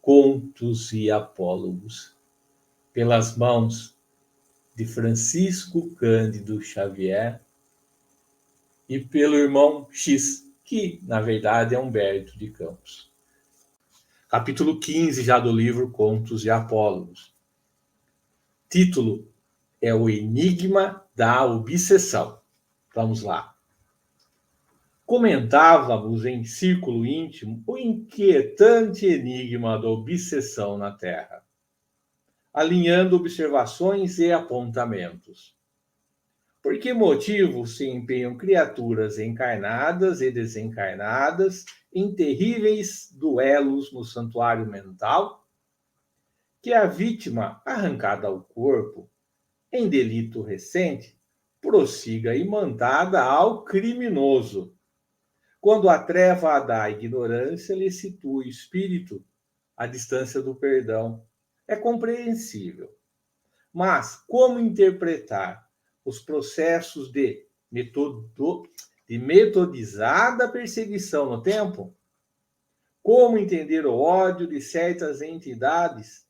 Contos e Apólogos, pelas mãos de Francisco Cândido Xavier e pelo irmão X, que na verdade é Humberto de Campos. Capítulo 15 já do livro Contos e Apólogos. Título é O Enigma da Obsessão. Vamos lá. Comentávamos em círculo íntimo o inquietante enigma da obsessão na Terra, alinhando observações e apontamentos. Por que motivo se empenham criaturas encarnadas e desencarnadas em terríveis duelos no santuário mental? Que a vítima, arrancada ao corpo, em delito recente, prossiga imantada ao criminoso, quando a treva da ignorância lhe situa o espírito à distância do perdão. É compreensível. Mas como interpretar os processos de metodizada perseguição no tempo? Como entender o ódio de certas entidades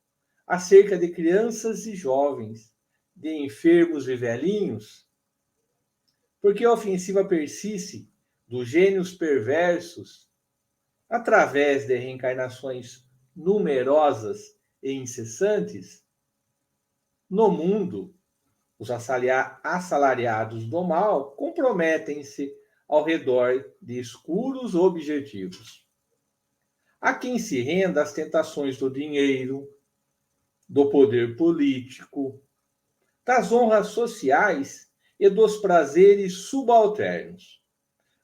acerca de crianças e jovens, de enfermos e velhinhos? Porque a ofensiva persiste dos gênios perversos através de reencarnações numerosas e incessantes? No mundo, os assalariados do mal comprometem-se ao redor de escuros objetivos. Há quem se renda às tentações do dinheiro, do poder político, das honras sociais e dos prazeres subalternos.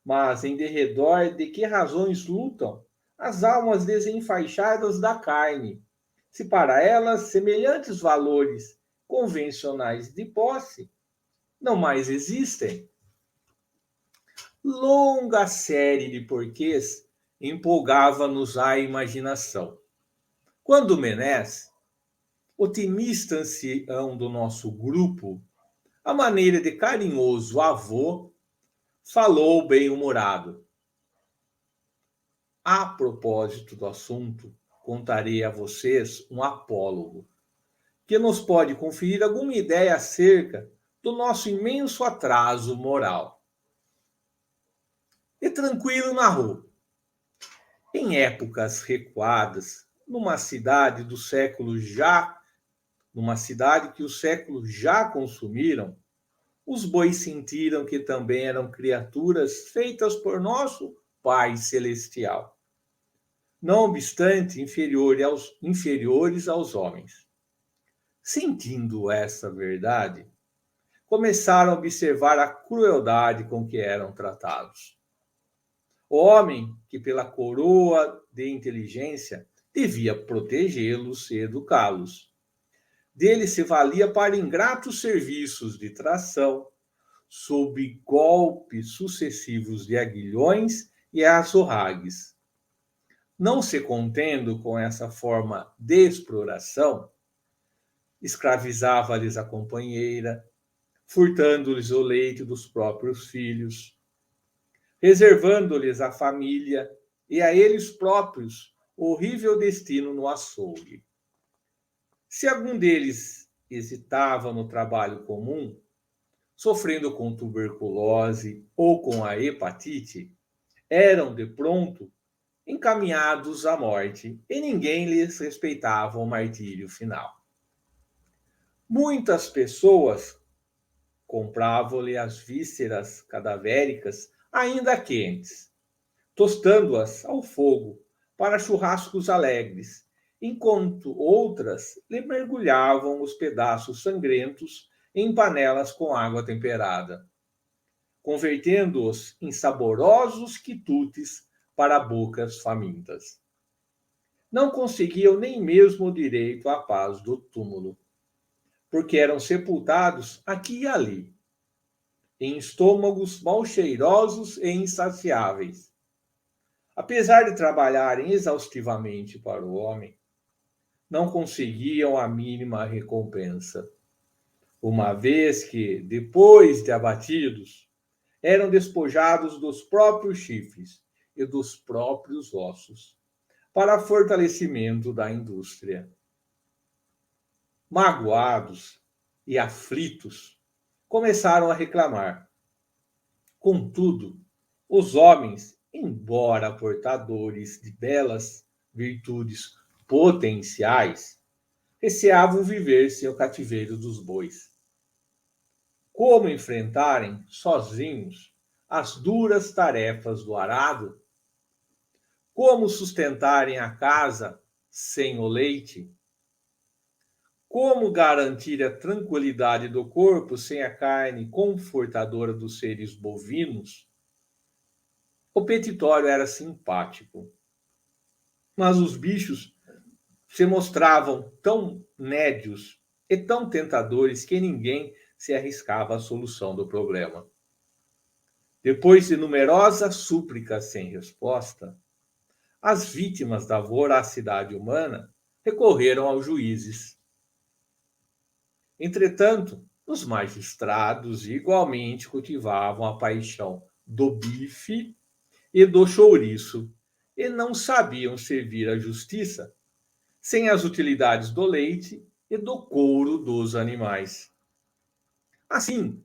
Mas em derredor de que razões lutam as almas desenfaixadas da carne, se para elas semelhantes valores convencionais de posse não mais existem? Longa série de porquês empolgava-nos a imaginação, quando Menés, otimista ancião do nosso grupo, à maneira de carinhoso avô, falou bem-humorado. A propósito do assunto, contarei a vocês um apólogo, que nos pode conferir alguma ideia acerca do nosso imenso atraso moral. E tranquilo narrou. Em épocas recuadas, numa cidade que os séculos já consumiram, os bois sentiram que também eram criaturas feitas por nosso Pai Celestial, não obstante inferiores aos homens. Sentindo essa verdade, começaram a observar a crueldade com que eram tratados. O homem, que pela coroa de inteligência devia protegê-los e educá-los, dele se valia para ingratos serviços de tração, sob golpes sucessivos de aguilhões e azorragues. Não se contendo com essa forma de exploração, escravizava-lhes a companheira, furtando-lhes o leite dos próprios filhos, reservando-lhes a família e a eles próprios o horrível destino no açougue. Se algum deles hesitava no trabalho comum, sofrendo com tuberculose ou com a hepatite, eram de pronto encaminhados à morte e ninguém lhes respeitava o martírio final. Muitas pessoas compravam-lhe as vísceras cadavéricas ainda quentes, tostando-as ao fogo para churrascos alegres, enquanto outras lhe mergulhavam os pedaços sangrentos em panelas com água temperada, convertendo-os em saborosos quitutes para bocas famintas. Não conseguiam nem mesmo o direito à paz do túmulo, porque eram sepultados aqui e ali, em estômagos mal cheirosos e insaciáveis. Apesar de trabalharem exaustivamente para o homem, não conseguiam a mínima recompensa, uma vez que, depois de abatidos, eram despojados dos próprios chifres e dos próprios ossos, para fortalecimento da indústria. Magoados e aflitos, começaram a reclamar. Contudo, os homens, embora portadores de belas virtudes potenciais, receavam viver sem o cativeiro dos bois. Como enfrentarem sozinhos as duras tarefas do arado? Como sustentarem a casa sem o leite? Como garantir a tranquilidade do corpo sem a carne confortadora dos seres bovinos? O petitório era simpático, mas os bichos se mostravam tão nédios e tão tentadores que ninguém se arriscava à solução do problema. Depois de numerosas súplicas sem resposta, as vítimas da voracidade humana recorreram aos juízes. Entretanto, os magistrados igualmente cultivavam a paixão do bife e do chouriço e não sabiam servir a justiça sem as utilidades do leite e do couro dos animais. Assim,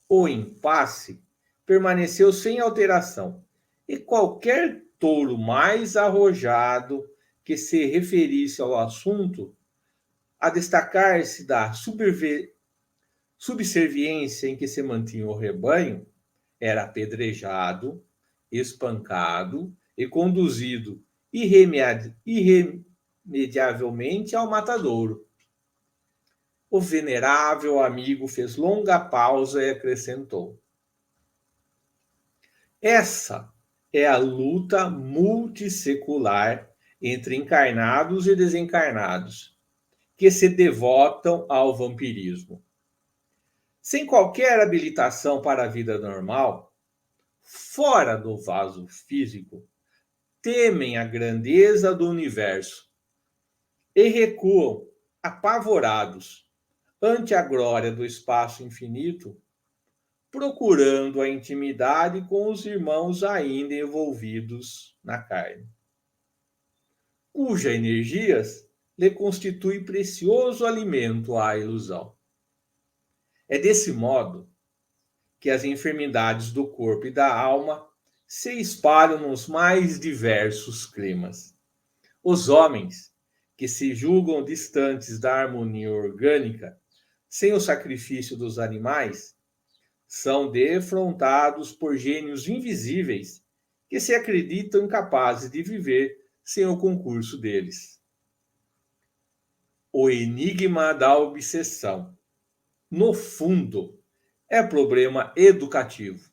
o impasse permaneceu sem alteração, e qualquer touro mais arrojado que se referisse ao assunto, a destacar-se da subserviência em que se mantinha o rebanho, era apedrejado, espancado e conduzido irremediavelmente ao matadouro. O venerável amigo fez longa pausa e acrescentou: essa é a luta multissecular entre encarnados e desencarnados, que se devotam ao vampirismo. Sem qualquer habilitação para a vida normal, fora do vaso físico, temem a grandeza do universo e recuam apavorados ante a glória do espaço infinito, procurando a intimidade com os irmãos ainda envolvidos na carne, cuja energias lhe constitui precioso alimento à ilusão. É desse modo que as enfermidades do corpo e da alma se espalham nos mais diversos climas. Os homens, que se julgam distantes da harmonia orgânica, sem o sacrifício dos animais, são defrontados por gênios invisíveis que se acreditam incapazes de viver sem o concurso deles. O enigma da obsessão, no fundo, é problema educativo.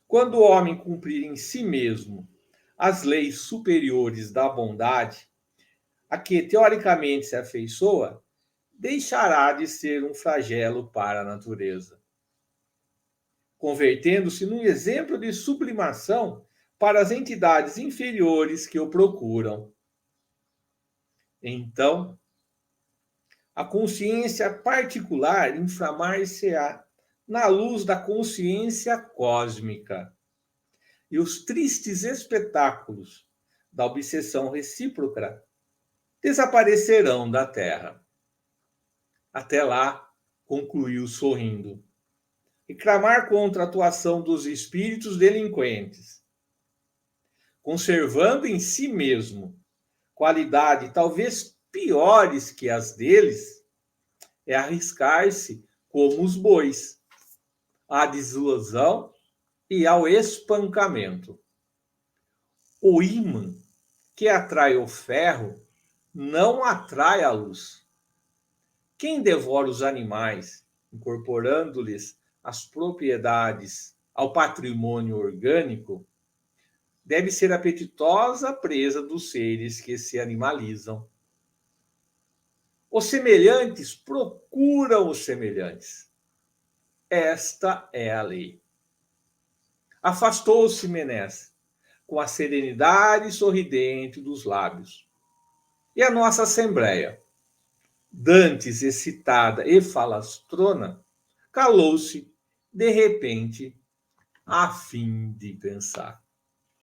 Quando o homem cumprir em si mesmo as leis superiores da bondade, a que teoricamente se afeiçoa, deixará de ser um flagelo para a natureza, convertendo-se num exemplo de sublimação para as entidades inferiores que o procuram. Então, a consciência particular inflamar-se-á na luz da consciência cósmica, e os tristes espetáculos da obsessão recíproca desaparecerão da Terra. Até lá, concluiu sorrindo, e clamar contra a atuação dos espíritos delinquentes, conservando em si mesmo qualidade talvez piores que as deles, é arriscar-se como os bois à desilusão e ao espancamento. O ímã que atrai o ferro não atrai a luz. Quem devora os animais, incorporando-lhes as propriedades ao patrimônio orgânico, deve ser apetitosa presa dos seres que se animalizam. Os semelhantes procuram os semelhantes. Esta é a lei. Afastou-se Menés, com a serenidade sorridente dos lábios. E a nossa assembleia, dantes excitada e falastrona, calou-se de repente, a fim de pensar.